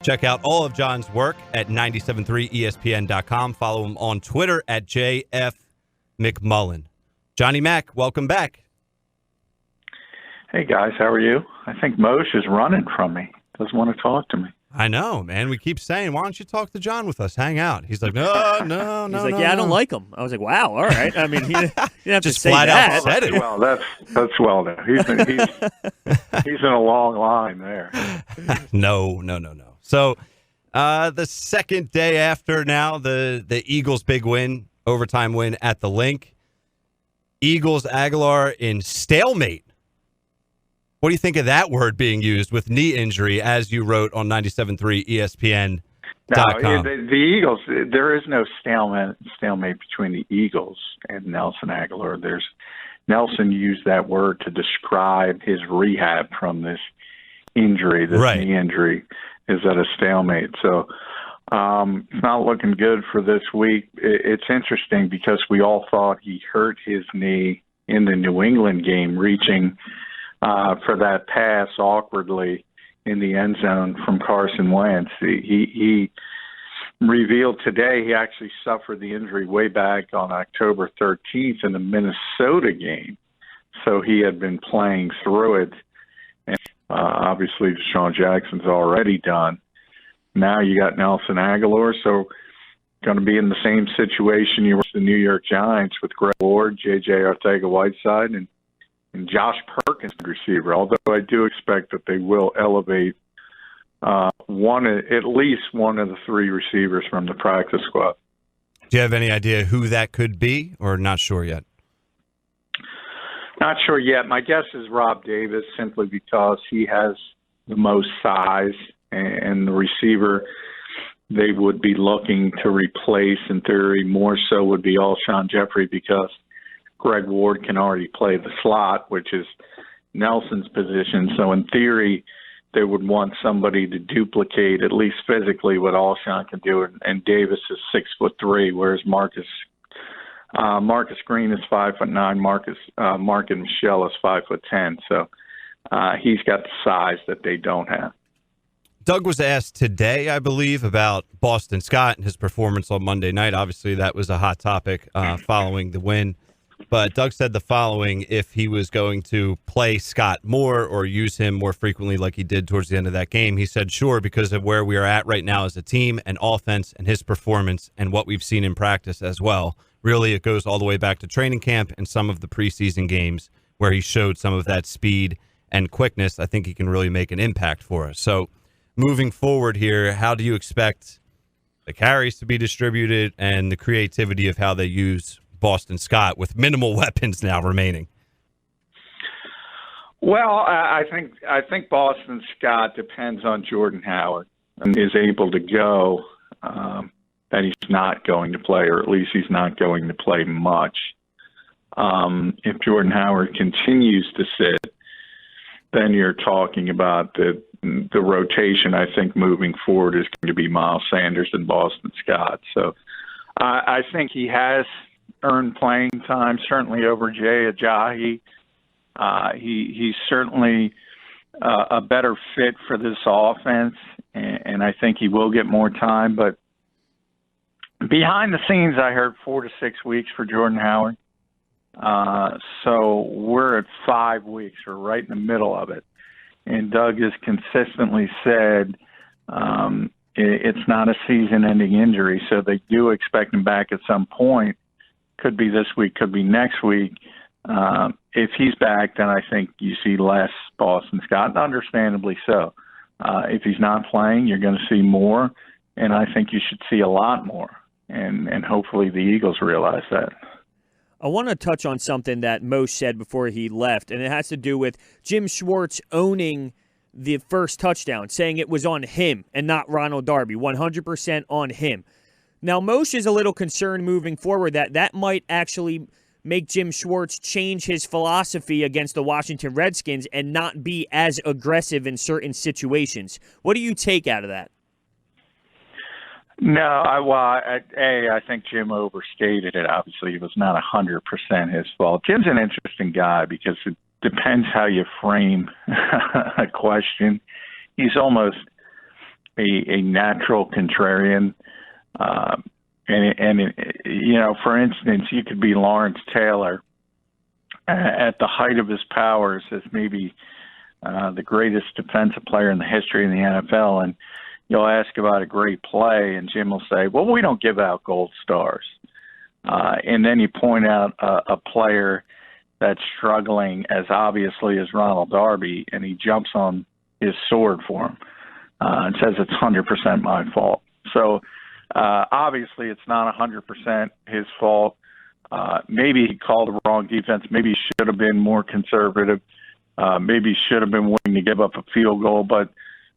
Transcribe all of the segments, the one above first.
Check out all of John's work at 973ESPN.com. Follow him on Twitter at JF McMullen. Johnny Mac, welcome back. Hey, guys, how are you? I think Moshe is running from me. Doesn't want to talk to me. I know, man. We keep saying, why don't you talk to John with us? Hang out. He's like, no. He's like, I don't like him. I was like, wow, all right. I mean, he didn't have just to say flat that. out said it. Well, that's well done. He's in a long line there. No. So the second day after now, the Eagles' big win, overtime win at the Link. Eagles, Agholor in stalemate. What do you think of that word being used with knee injury, as you wrote on 97.3 ESPN.com? No, the Eagles, there is no stalemate between the Eagles and Nelson Agholor. Nelson used that word to describe his rehab from this injury, knee injury, is at a stalemate. So it's not looking good for this week. It's interesting because we all thought he hurt his knee in the New England game, reaching for that pass awkwardly in the end zone from Carson Wentz. He revealed today he actually suffered the injury way back on October 13th in the Minnesota game. So he had been playing through it. And obviously Deshaun Jackson's already done. Now you got Nelson Agholor, so going to be in the same situation you were with the New York Giants with Greg Ward, J.J. Arcega-Whiteside, and Josh Perkins, receiver, although I do expect that they will elevate at least one of the three receivers from the practice squad. Do you have any idea who that could be, or not sure yet? Not sure yet. My guess is Rob Davis, simply because he has the most size, and the receiver they would be looking to replace, in theory, more so would be Alshon Jeffrey, because Greg Ward can already play the slot, which is Nelson's position. So in theory, they would want somebody to duplicate, at least physically, what Alshon can do. And Davis is 6'3", whereas Marcus Green is 5'9". Marcus Michelle is 5'10". So he's got the size that they don't have. Doug was asked today, I believe, about Boston Scott and his performance on Monday night. Obviously, that was a hot topic following the win. But Doug said the following: if he was going to play Scott more or use him more frequently like he did towards the end of that game, he said, sure, because of where we are at right now as a team and offense and his performance and what we've seen in practice as well. Really, it goes all the way back to training camp and some of the preseason games where he showed some of that speed and quickness. I think he can really make an impact for us. So moving forward here, how do you expect the carries to be distributed and the creativity of how they use Boston Scott with minimal weapons now remaining? Well, I think Boston Scott depends on Jordan Howard and is able to go, that he's not going to play, or at least he's not going to play much. If Jordan Howard continues to sit, then you're talking about the rotation. I think moving forward is going to be Miles Sanders and Boston Scott. So I think he has earned playing time, certainly over Jay Ajayi. He's certainly a better fit for this offense, and I think he will get more time. But behind the scenes, I heard 4 to 6 weeks for Jordan Howard. So we're at 5 weeks. We're right in the middle of it. And Doug has consistently said it's not a season-ending injury, so they do expect him back at some point. Could be this week, could be next week. If he's back, then I think you see less Boston Scott, and understandably so. If he's not playing, you're going to see more, and I think you should see a lot more. And hopefully the Eagles realize that. I want to touch on something that Moshe said before he left, and it has to do with Jim Schwartz owning the first touchdown, saying it was on him and not Ronald Darby, 100% on him. Now, Moshe is a little concerned moving forward that might actually make Jim Schwartz change his philosophy against the Washington Redskins and not be as aggressive in certain situations. What do you take out of that? No, I think Jim overstated it. Obviously, it was not 100% his fault. Jim's an interesting guy because it depends how you frame a question. He's almost a natural contrarian. For instance, you could be Lawrence Taylor at the height of his powers as maybe the greatest defensive player in the history of the NFL, and you'll ask about a great play, and Jim will say, well, we don't give out gold stars. And then you point out a player that's struggling as obviously as Ronald Darby, and he jumps on his sword for him and says it's 100% my fault. So obviously it's not 100% his fault. Maybe he called the wrong defense. Maybe he should have been more conservative. Maybe he should have been willing to give up a field goal, but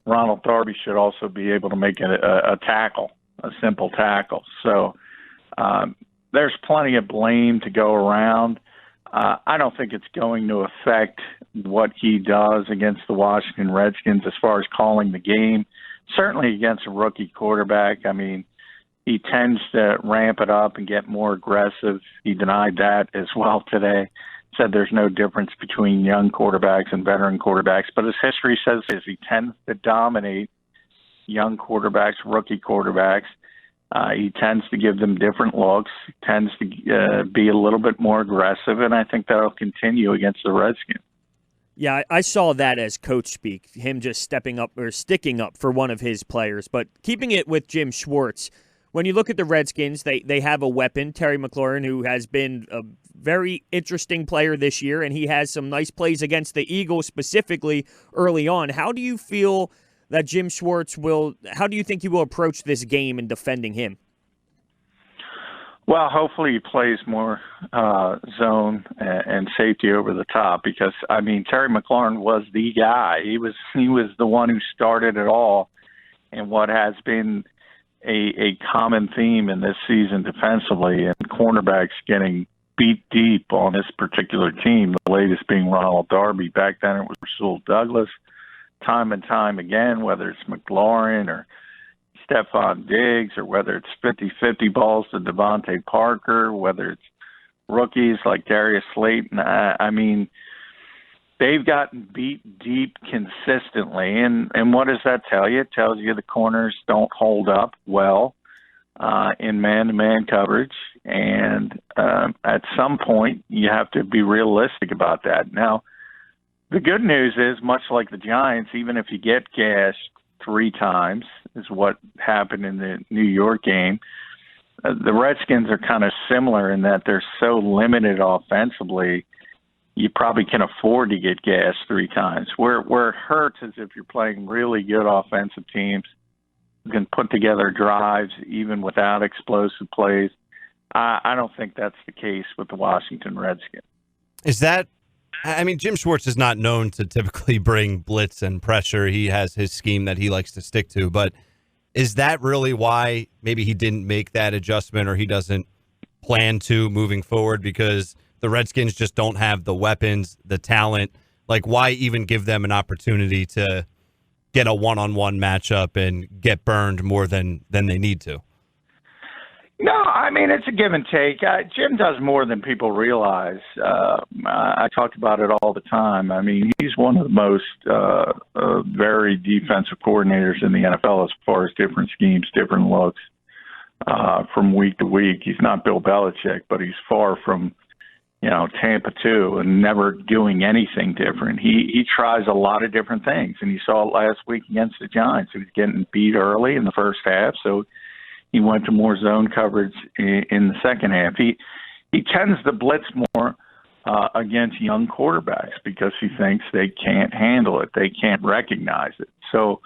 Ronald Darby should also be able to make a tackle, a simple tackle. So there's plenty of blame to go around. I don't think it's going to affect what he does against the Washington Redskins as far as calling the game. Certainly against a rookie quarterback. I mean, he tends to ramp it up and get more aggressive. He denied that as well today. Said there's no difference between young quarterbacks and veteran quarterbacks. But his history says he tends to dominate young quarterbacks, rookie quarterbacks. He tends to give them different looks, tends to be a little bit more aggressive, and I think that'll continue against the Redskins. Yeah, I saw that as coach speak, him just stepping up or sticking up for one of his players. But keeping it with Jim Schwartz, when you look at the Redskins, they have a weapon, Terry McLaurin, who has been a very interesting player this year, and he has some nice plays against the Eagles specifically early on. How do you feel that Jim Schwartz how do you think he will approach this game in defending him? Well, hopefully he plays more zone and safety over the top because, I mean, Terry McLaurin was the guy. He was the one who started it all, and what has been a common theme in this season defensively, and cornerbacks getting beat deep on this particular team, the latest being Ronald Darby. Back then it was Rasul Douglas. Time and time again, whether it's McLaurin or Stephon Diggs or whether it's 50-50 balls to Devontae Parker, whether it's rookies like Darius Slayton. I mean, they've gotten beat deep consistently. And what does that tell you? It tells you the corners don't hold up well in man-to-man coverage. And at some point, you have to be realistic about that. Now, the good news is, much like the Giants, even if you get gashed 3 times, is what happened in the New York game, the Redskins are kind of similar in that they're so limited offensively, you probably can afford to get gashed 3 times. Where it hurts is if you're playing really good offensive teams who can put together drives even without explosive plays. I don't think that's the case with the Washington Redskins. Jim Schwartz is not known to typically bring blitz and pressure. He has his scheme that he likes to stick to. But is that really why maybe he didn't make that adjustment, or he doesn't plan to moving forward, because the Redskins just don't have the weapons, the talent? Like, why even give them an opportunity to get a one-on-one matchup and get burned more than they need to? No, I mean, it's a give and take. Jim does more than people realize. I talk about it all the time. I mean, he's one of the most varied defensive coordinators in the NFL as far as different schemes, different looks from week to week. He's not Bill Belichick, but he's far from, Tampa 2 and never doing anything different. He tries a lot of different things, and you saw it last week against the Giants. He was getting beat early in the first half, so he went to more zone coverage in the second half. He tends to blitz more against young quarterbacks because he thinks they can't handle it. They can't recognize it. So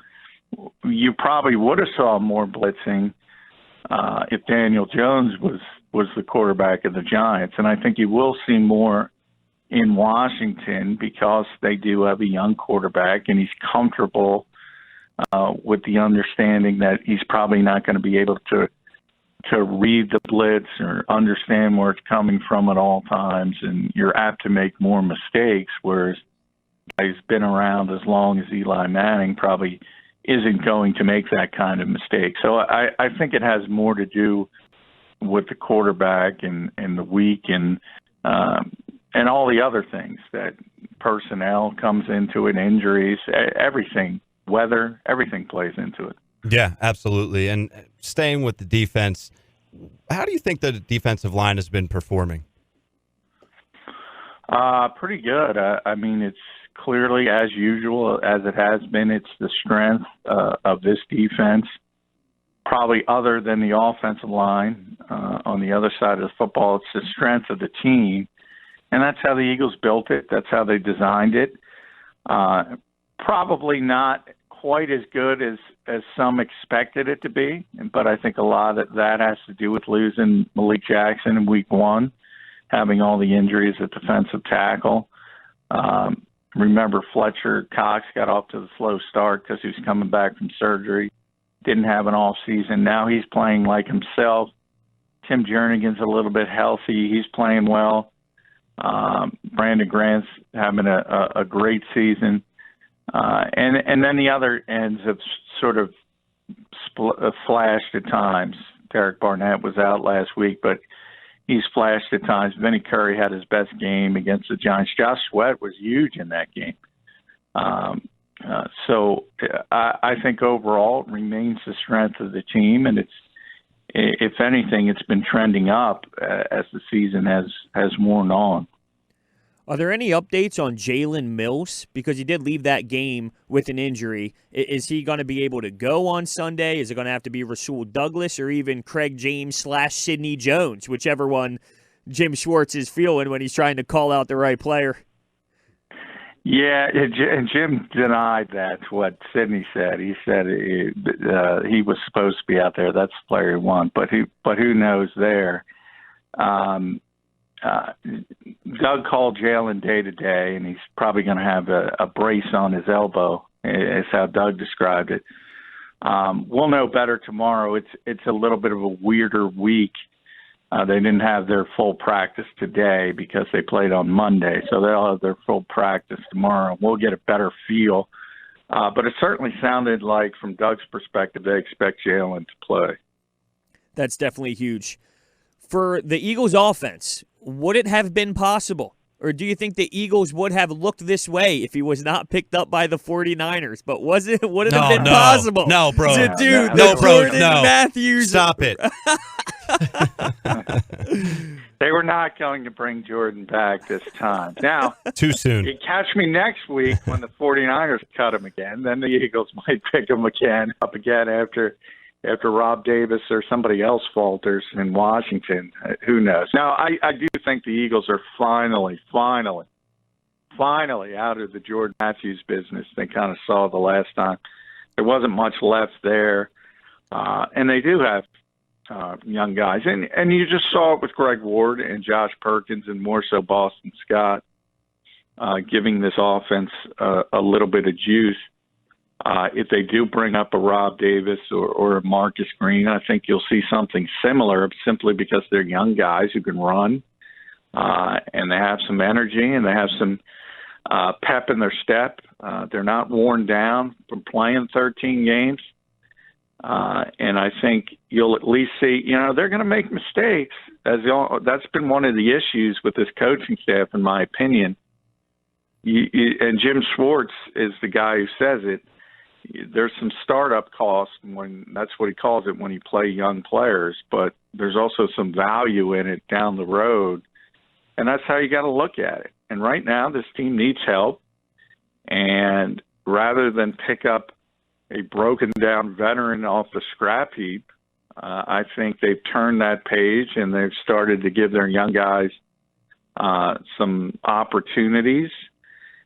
you probably would have saw more blitzing if Daniel Jones was the quarterback of the Giants. And I think you will see more in Washington because they do have a young quarterback, and he's comfortable with the understanding that he's probably not going to be able to read the blitz or understand where it's coming from at all times, and you're apt to make more mistakes, whereas he's been around as long as Eli Manning probably isn't going to make that kind of mistake. So I think it has more to do with the quarterback and the week and all the other things, that personnel comes into it, injuries, everything. Weather, everything plays into it. Yeah, absolutely. And staying with the defense, how do you think the defensive line has been performing? Pretty good. I mean, it's clearly, as usual, as it has been, it's the strength of this defense. Probably other than the offensive line on the other side of the football, it's the strength of the team. And that's how the Eagles built it. That's how they designed it. Probably not quite as good as some expected it to be, but I think a lot of that has to do with losing Malik Jackson in week one, having all the injuries at defensive tackle. Remember, Fletcher Cox got off to the slow start because he was coming back from surgery. Didn't have an off season. Now he's playing like himself. Tim Jernigan's a little bit healthy. He's playing well. Brandon Grant's having a great season. And then the other ends have sort of flashed at times. Derek Barnett was out last week, but he's flashed at times. Vinny Curry had his best game against the Giants. Josh Sweat was huge in that game. So I think overall it remains the strength of the team, and if anything, it's been trending up as the season has worn on. Are there any updates on Jalen Mills? Because he did leave that game with an injury. Is he going to be able to go on Sunday? Is it going to have to be Rasul Douglas or even Craig James / Sidney Jones, whichever one Jim Schwartz is feeling when he's trying to call out the right player? Yeah, and Jim denied that's what Sidney said. He said he was supposed to be out there. That's the player he won, but who knows there. Doug called Jalen day to day, and he's probably going to have a brace on his elbow, is how Doug described it. We'll know better tomorrow. It's a little bit of a weirder week. They didn't have their full practice today because they played on Monday, so they'll have their full practice tomorrow. We'll get a better feel. But it certainly sounded like, from Doug's perspective, they expect Jalen to play. That's definitely huge. For the Eagles' offense, would it have been possible? Or do you think the Eagles would have looked this way if he was not picked up by the 49ers? But would it have been possible? No, bro. To do no, bro. Jordan No. Matthews. Stop it. They were not going to bring Jordan back this time. Now, too soon. You catch me next week when the 49ers cut him again. Then the Eagles might pick him up again after Rob Davis or somebody else falters in Washington. Who knows? Now, I do think the Eagles are finally out of the Jordan Matthews business. They kind of saw the last time. There wasn't much left there. And they do have young guys. And you just saw it with Greg Ward and Josh Perkins and more so Boston Scott giving this offense a little bit of juice. If they do bring up a Rob Davis or a Marcus Green, I think you'll see something similar simply because they're young guys who can run and they have some energy and they have some pep in their step. They're not worn down from playing 13 games. And I think you'll at least see, they're going to make mistakes. That's been one of the issues with this coaching staff, in my opinion. And Jim Schwartz is the guy who says it. There's some startup costs that's what he calls it when you play young players, but there's also some value in it down the road. And that's how you got to look at it. And right now this team needs help. And rather than pick up a broken down veteran off the scrap heap, I think they've turned that page and they've started to give their young guys some opportunities,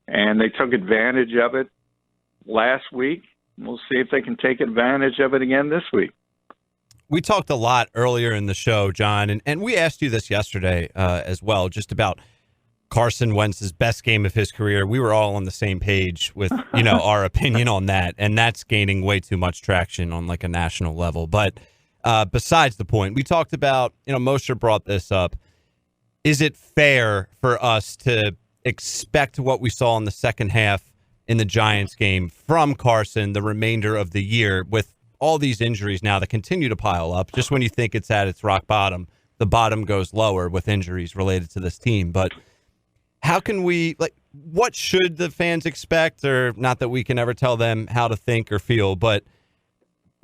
and they took advantage of it last week. We'll see if they can take advantage of it again this week. We talked a lot earlier in the show, John, and we asked you this yesterday as well, just about Carson Wentz's best game of his career. We were all on the same page with, our opinion on that, and that's gaining way too much traction on like a national level. But besides the point, we talked about, Mosher brought this up. Is it fair for us to expect what we saw in the second half in the Giants game from Carson the remainder of the year with all these injuries now that continue to pile up? Just when you think it's at its rock bottom, the bottom goes lower with injuries related to this team. But how can we, what should the fans expect? Or not that we can ever tell them how to think or feel, but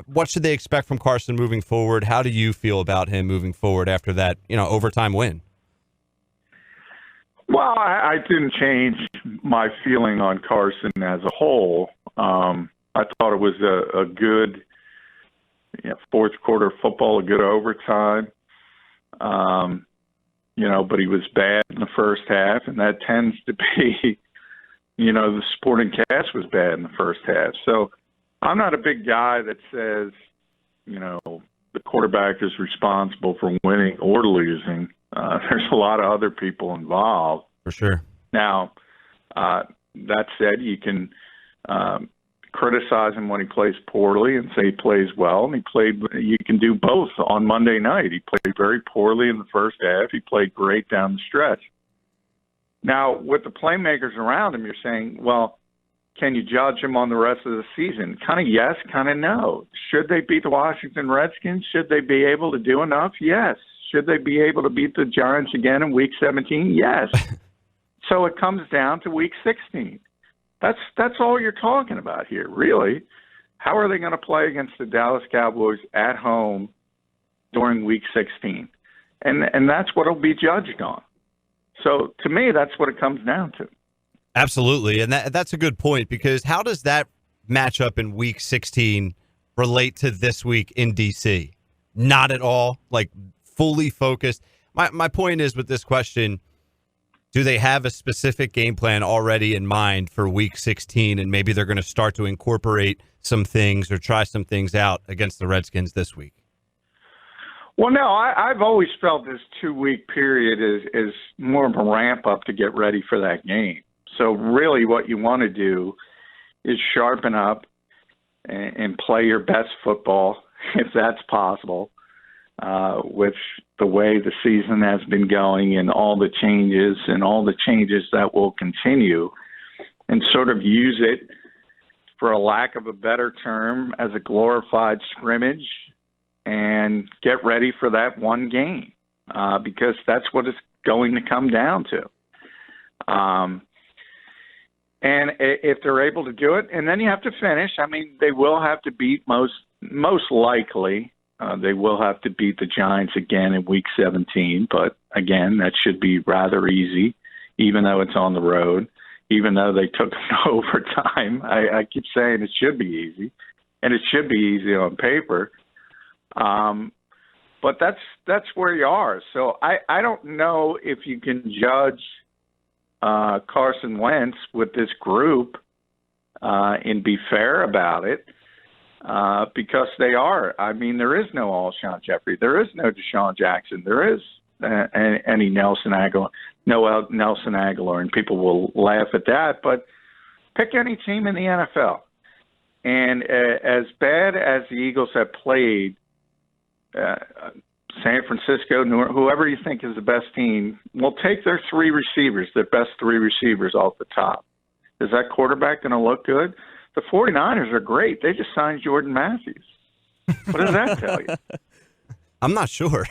what should they expect from Carson moving forward? How do you feel about him moving forward after that, overtime win? Well, I didn't change my feeling on Carson as a whole. I thought it was a good fourth quarter football, a good overtime. But he was bad in the first half, and that tends to be, the supporting cast was bad in the first half. So I'm not a big guy that says, the quarterback is responsible for winning or losing. There's a lot of other people involved. For sure. Now, that said, you can criticize him when he plays poorly and say he plays well, and you can do both on Monday night. He played very poorly in the first half. He played great down the stretch. Now, with the playmakers around him, you're saying, well, can you judge him on the rest of the season? Kind of yes, kind of no. Should they beat the Washington Redskins? Should they be able to do enough? Yes. Should they be able to beat the Giants again in Week 17? Yes. So it comes down to Week 16. That's all you're talking about here, really. How are they going to play against the Dallas Cowboys at home during Week 16? And that's what it'll be judged on. So to me, that's what it comes down to. Absolutely, and that's a good point, because how does that matchup in Week 16 relate to this week in D.C.? Not at all, like fully focused. My point is with this question, do they have a specific game plan already in mind for Week 16, and maybe they're going to start to incorporate some things or try some things out against the Redskins this week? Well, no, I've always felt this 2-week period is more of a ramp-up to get ready for that game. So really what you want to do is sharpen up and play your best football, if that's possible, with the way the season has been going and all the changes that will continue, and sort of use it, for a lack of a better term, as a glorified scrimmage, and get ready for that one game, because that's what it's going to come down to. And if they're able to do it, and then you have to finish. I mean, they will have to beat most likely. They will have to beat the Giants again in Week 17. But again, that should be rather easy, even though it's on the road. Even though they took overtime, I keep saying it should be easy, and it should be easy on paper. But that's where you are. So I don't know if you can judge Carson Wentz with this group and be fair about it, because they are. I mean, there is no Alshon Jeffrey. There is no Deshaun Jackson. There is any Nelson Agholor, and people will laugh at that. But pick any team in the NFL. And as bad as the Eagles have played, San Francisco, whoever you think is the best team, will take their their best three receivers off the top. Is that quarterback going to look good? The 49ers are great. They just signed Jordan Matthews. What does that tell you? I'm not sure.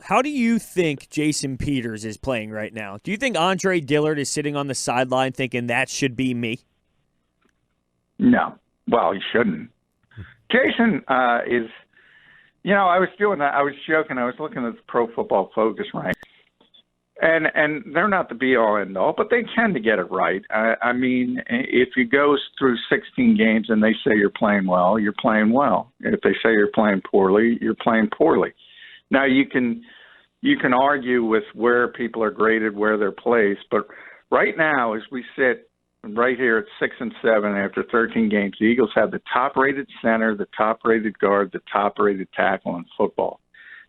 How do you think Jason Peters is playing right now? Do you think Andre Dillard is sitting on the sideline thinking that should be me? No. Well, he shouldn't. Jason is, I was doing that. I was joking. I was looking at the Pro Football Focus rank, and they're not the be-all, end-all, but they tend to get it right. I mean, if you go through 16 games and they say you're playing well, you're playing well. If they say you're playing poorly, you're playing poorly. Now, you can argue with where people are graded, where they're placed, but right now, as we sit right here at 6-7 after 13 games, the Eagles have the top-rated center, the top-rated guard, the top-rated tackle in football.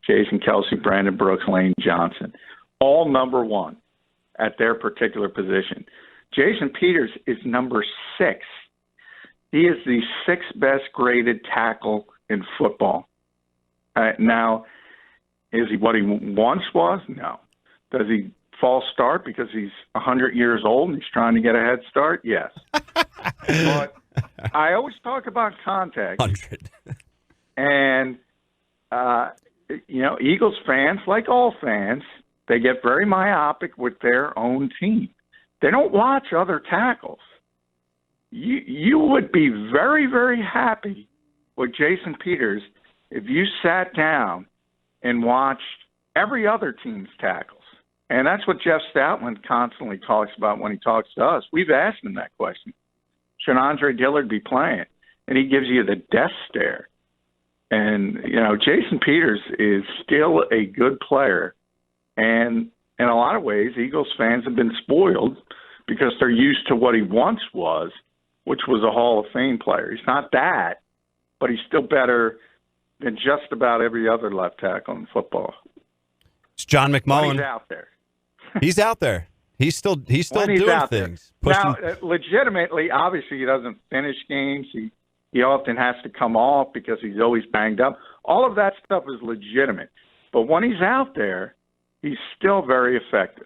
Jason Kelsey, Brandon Brooks, Lane Johnson, all number one at their particular position. Jason Peters is number 6. He is the 6th best graded tackle in football. Now, is he what he once was? No. Does he false start because he's 100 years old and he's trying to get a head start? Yes. But I always talk about context. 100. And, Eagles fans, like all fans, they get very myopic with their own team. They don't watch other tackles. you would be very, very happy with Jason Peters if you sat down and watched every other team's tackles. And that's what Jeff Stoutland constantly talks about when he talks to us. We've asked him that question. Should Andre Dillard be playing? And he gives you the death stare. And, Jason Peters is still a good player. And in a lot of ways, Eagles fans have been spoiled because they're used to what he once was, which was a Hall of Fame player. He's not that, but he's still better than just about every other left tackle in football. It's John McMullen. He's out there. He's out there. He's still doing things. Now, legitimately, obviously, he doesn't finish games. He often has to come off because he's always banged up. All of that stuff is legitimate. But when he's out there, he's still very effective.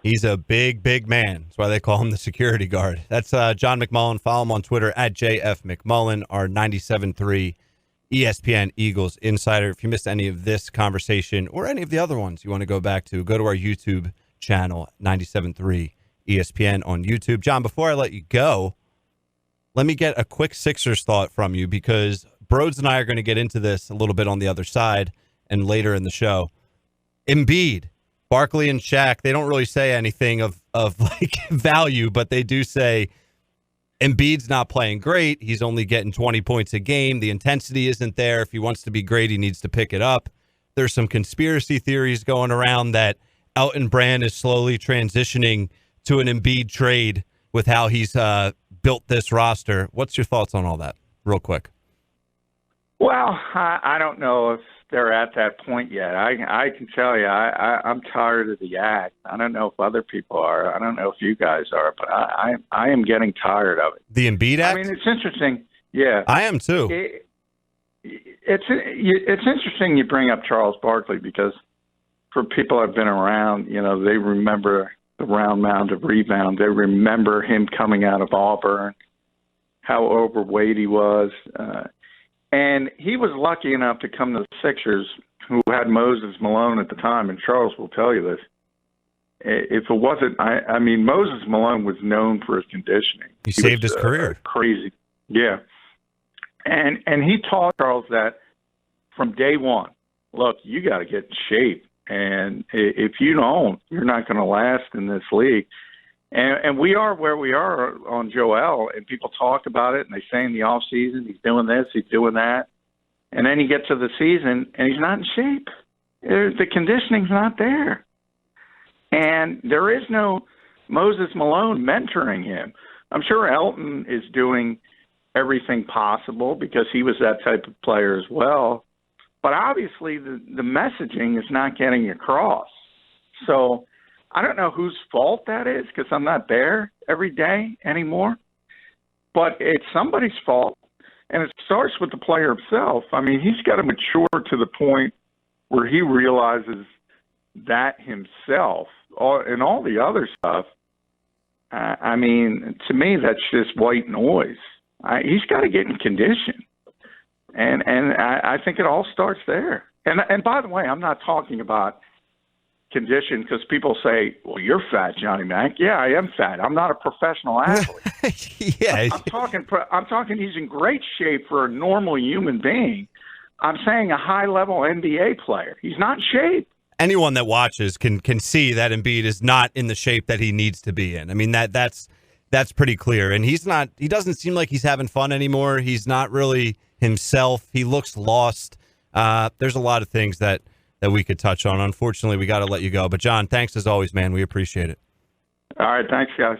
He's a big, big man. That's why they call him the security guard. That's John McMullen. Follow him on Twitter at JFMcMullen, our 97.3 ESPN Eagles Insider. If you missed any of this conversation or any of the other ones you want to go back to, go to our YouTube channel, 97.3 ESPN on YouTube. John, before I let you go, let me get a quick Sixers thought from you, because Broads and I are going to get into this a little bit on the other side and later in the show. Embiid, Barkley, and Shaq, they don't really say anything of like value, but they do say Embiid's not playing great. He's only getting 20 points a game. The intensity isn't there. If he wants to be great, he needs to pick it up. There's some conspiracy theories going around that Elton Brand is slowly transitioning to an Embiid trade with how he's built this roster. What's your thoughts on all that, real quick? Well, I don't know if they're at that point yet. I can tell you, I'm tired of the act. I don't know if other people are. I don't know if you guys are, but I am getting tired of it. The Embiid act? I mean, it's interesting. Yeah. I am too. It's interesting you bring up Charles Barkley, because for people that have been around, they remember the round mound of rebound. They remember him coming out of Auburn, how overweight he was. And he was lucky enough to come to the Sixers, who had Moses Malone at the time, and Charles will tell you this. If it wasn't, I mean, Moses Malone was known for his conditioning. He saved his career. Crazy. Yeah. And he taught Charles that from day one. Look, you got to get in shape. And if you don't, you're not going to last in this league. And we are where we are on Joel, and people talk about it, and they say in the off season he's doing this, he's doing that. And then you get to the season, and he's not in shape. The conditioning's not there. And there is no Moses Malone mentoring him. I'm sure Elton is doing everything possible because he was that type of player as well. But obviously the messaging is not getting across. So I don't know whose fault that is, because I'm not there every day anymore. But it's somebody's fault, and it starts with the player himself. I mean, he's got to mature to the point where he realizes that himself, and all the other stuff. I mean, to me, that's just white noise. He's got to get in condition. And I think it all starts there. And by the way, I'm not talking about condition because people say, well, you're fat, Johnny Mac. Yeah, I am fat. I'm not a professional athlete. Yeah. I'm talking he's in great shape for a normal human being. I'm saying a high-level NBA player. He's not in shape. Anyone that watches can see that Embiid is not in the shape that he needs to be in. I mean, that's pretty clear. And he doesn't seem like he's having fun anymore. He's not really himself. He looks lost. There's a lot of things that we could touch on. Unfortunately, we got to let you go. But, John, thanks as always, man. We appreciate it. All right. Thanks, guys.